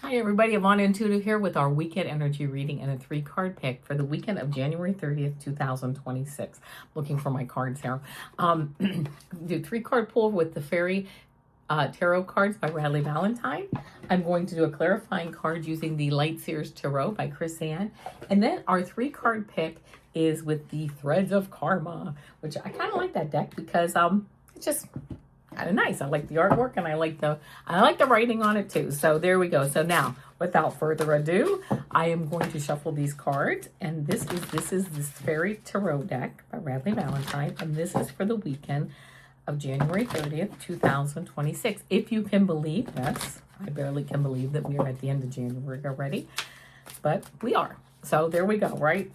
Hi everybody, Avana Intuitive here with our weekend energy reading and a 3-card pick for the weekend of January 30th, 2026. Looking for my cards here. Do 3-card pull with the Fairy Tarot cards by Radleigh Valentine. I'm going to do a clarifying card using the Light Seers Tarot by Ann. And then our 3-card pick is with the Threads of Karma, which I kind of like that deck because it's just kind of nice. I like the artwork and I like the writing on it too. So there we go. So now, without further ado, I am going to shuffle these cards, and this is this Fairy Tarot deck by Radleigh Valentine, and this is for the weekend of January 30th, 2026. If you can believe, yes, I barely can believe that we are at the end of January already, but we are. So there we go, right?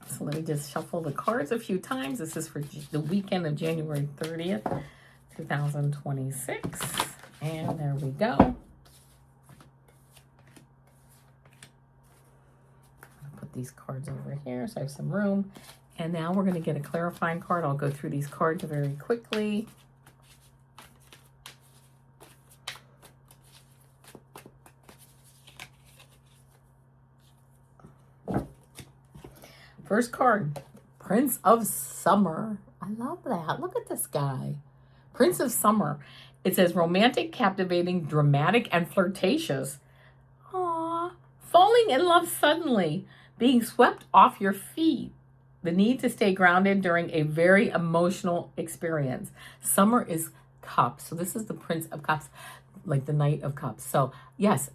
So let me just shuffle the cards a few times. This is for the weekend of January 30th, 2026. And there we go. I'll put these cards over here so I have some room. And now we're going to get a clarifying card. I'll go through these cards very quickly. First card, Prince of Summer. I love that. Look at this guy. Prince of Summer. It says romantic, captivating, dramatic, and flirtatious. Aww. Falling in love suddenly. Being swept off your feet. The need to stay grounded during a very emotional experience. Summer is cups. So this is the Prince of Cups, like the Knight of Cups. So yes,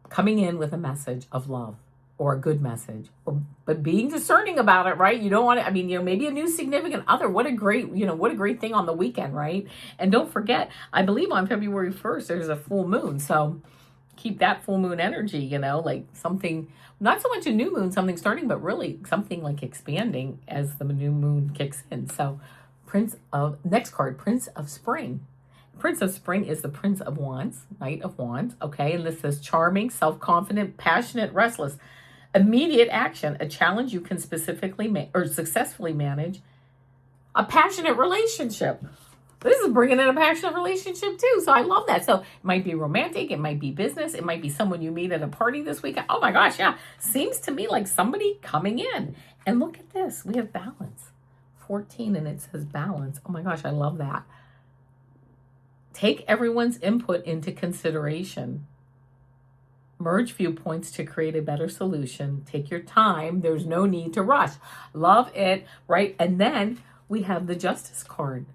coming in with a message of love. Or a good message, but being discerning about it, right? You don't want to, I mean, maybe a new significant other. What a great thing on the weekend, right? And don't forget, I believe on February 1st, there's a full moon. So keep that full moon energy, like something, not so much a new moon, something starting, but really something like expanding as the new moon kicks in. So next card, Prince of Spring. Prince of Spring is the Prince of Wands, Knight of Wands, okay? And this says charming, self-confident, passionate, restless. Immediate action, a challenge you can specifically or successfully manage. A passionate relationship. This is bringing in a passionate relationship too. So I love that. So it might be romantic. It might be business. It might be someone you meet at a party this weekend. Oh my gosh, yeah. Seems to me like somebody coming in. And look at this. We have balance. 14 and it says balance. Oh my gosh, I love that. Take everyone's input into consideration. Merge viewpoints to create a better solution. Take your time. There's no need to rush. Love it, right? And then we have the Justice card.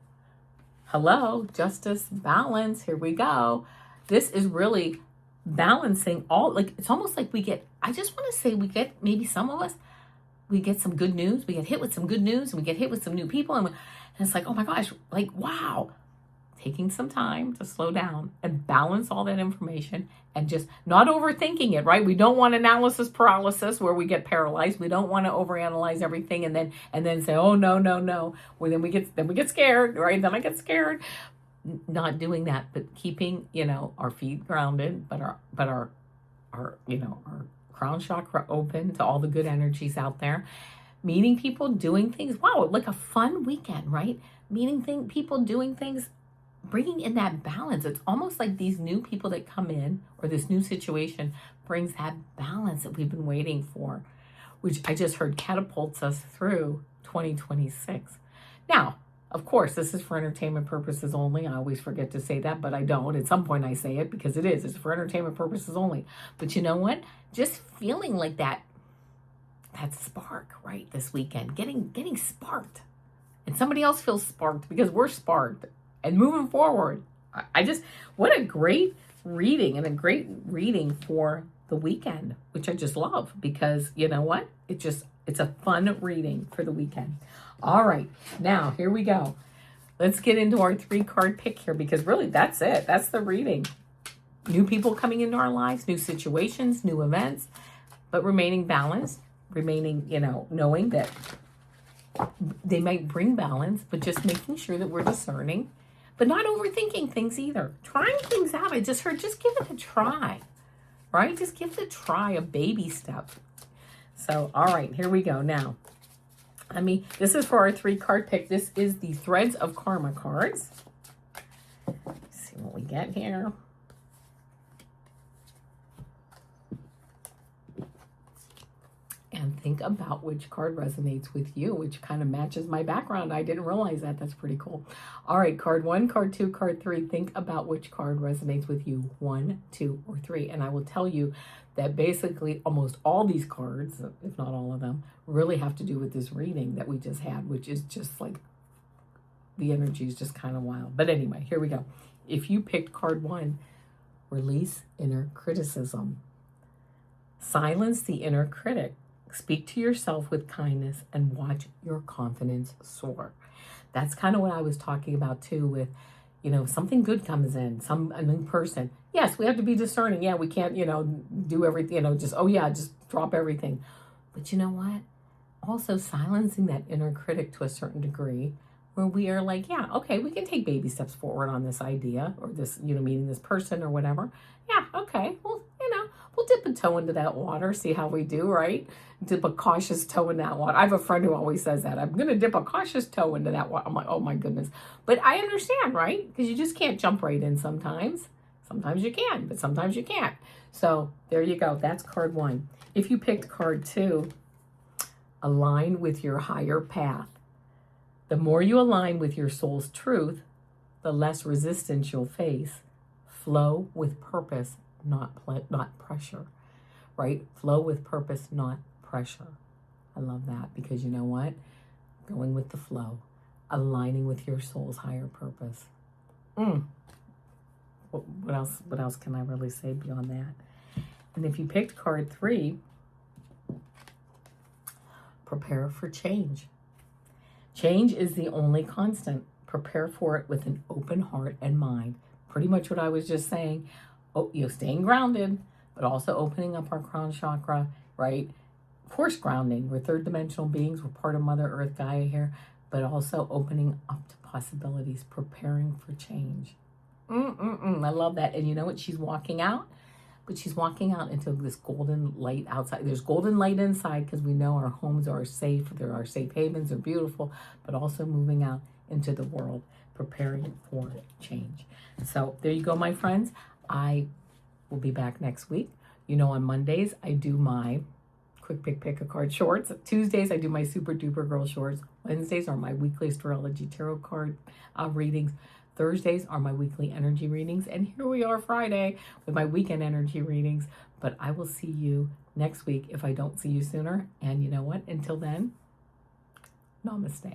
Hello, justice, balance. Here we go. This is really balancing all, it's almost like I just want to say maybe some of us, we get some good news. We get hit with some good news and we get hit with some new people. And it's like, oh my gosh, wow. Taking some time to slow down and balance all that information and just not overthinking it, right? We don't want analysis paralysis where we get paralyzed. We don't want to overanalyze everything and then say, oh no. Well, then we get scared, right? Then I get scared. Not doing that, but keeping, our feet grounded, but our crown chakra open to all the good energies out there. Meeting people, doing things. Wow, like a fun weekend, right? Meeting people, doing things. Bringing in that balance. It's almost like these new people that come in or this new situation brings that balance that we've been waiting for, which I just heard catapults us through 2026. Now, of course, this is for entertainment purposes only. I always forget to say that, but I don't. At some point I say it because it's for entertainment purposes only. But you know what? Just feeling like that spark, right? This weekend, getting sparked. And somebody else feels sparked because we're sparked. And moving forward, what a great reading and a great reading for the weekend, which I just love because you know what? It's a fun reading for the weekend. All right, now here we go. Let's get into our 3-card pick here because really that's it. That's the reading. New people coming into our lives, new situations, new events, but remaining balanced, knowing that they might bring balance, but just making sure that we're discerning. But not overthinking things either. Trying things out. I just heard, just give it a try, right? Just give it a try, a baby step. So, all right, here we go. Now, this is for our 3-card pick. This is the Threads of Karma cards. Let's see what we get here. about which card resonates with you, which kind of matches my background. I didn't realize that. That's pretty cool. All right, card 1, card 2, card 3. Think about which card resonates with you, 1, 2, or 3. And I will tell you that basically almost all these cards, if not all of them, really have to do with this reading that we just had, which is just like, the energy is just kind of wild. But anyway, here we go. If you picked card 1, release inner criticism. Silence the inner critic. Speak to yourself with kindness and watch your confidence soar. That's kind of what I was talking about too with, something good comes in, a new person. Yes, we have to be discerning. Yeah, we can't, do everything, just drop everything. But you know what? Also silencing that inner critic to a certain degree where we are like, yeah, okay, we can take baby steps forward on this idea or this, meeting this person or whatever. Yeah, okay, well, we'll dip a toe into that water, see how we do, right? Dip a cautious toe in that water. I have a friend who always says that. I'm going to dip a cautious toe into that water. I'm like, oh my goodness. But I understand, right? Because you just can't jump right in sometimes. Sometimes you can, but sometimes you can't. So there you go. That's card 1. If you picked card 2, align with your higher path. The more you align with your soul's truth, the less resistance you'll face. Flow with purpose, not pressure, right? Flow with purpose, not pressure. I love that because you know what? Going with the flow, aligning with your soul's higher purpose. What else can I really say beyond that? And if you picked card 3, prepare for change. Change is the only constant. Prepare for it with an open heart and mind. Pretty much what I was just saying. Staying grounded, but also opening up our crown chakra, right? Of course, grounding. We're third dimensional beings. We're part of Mother Earth Gaia here, but also opening up to possibilities, preparing for change. I love that. And you know what? She's walking out, but she's walking out into this golden light outside. There's golden light inside because we know our homes are safe. They're our safe havens. They're beautiful, but also moving out into the world, preparing for change. So there you go, my friends. I will be back next week. On Mondays, I do my quick pick a card shorts. Tuesdays, I do my super duper girl shorts. Wednesdays are my weekly astrology tarot card readings. Thursdays are my weekly energy readings. And here we are Friday with my weekend energy readings. But I will see you next week if I don't see you sooner. And you know what? Until then, namaste.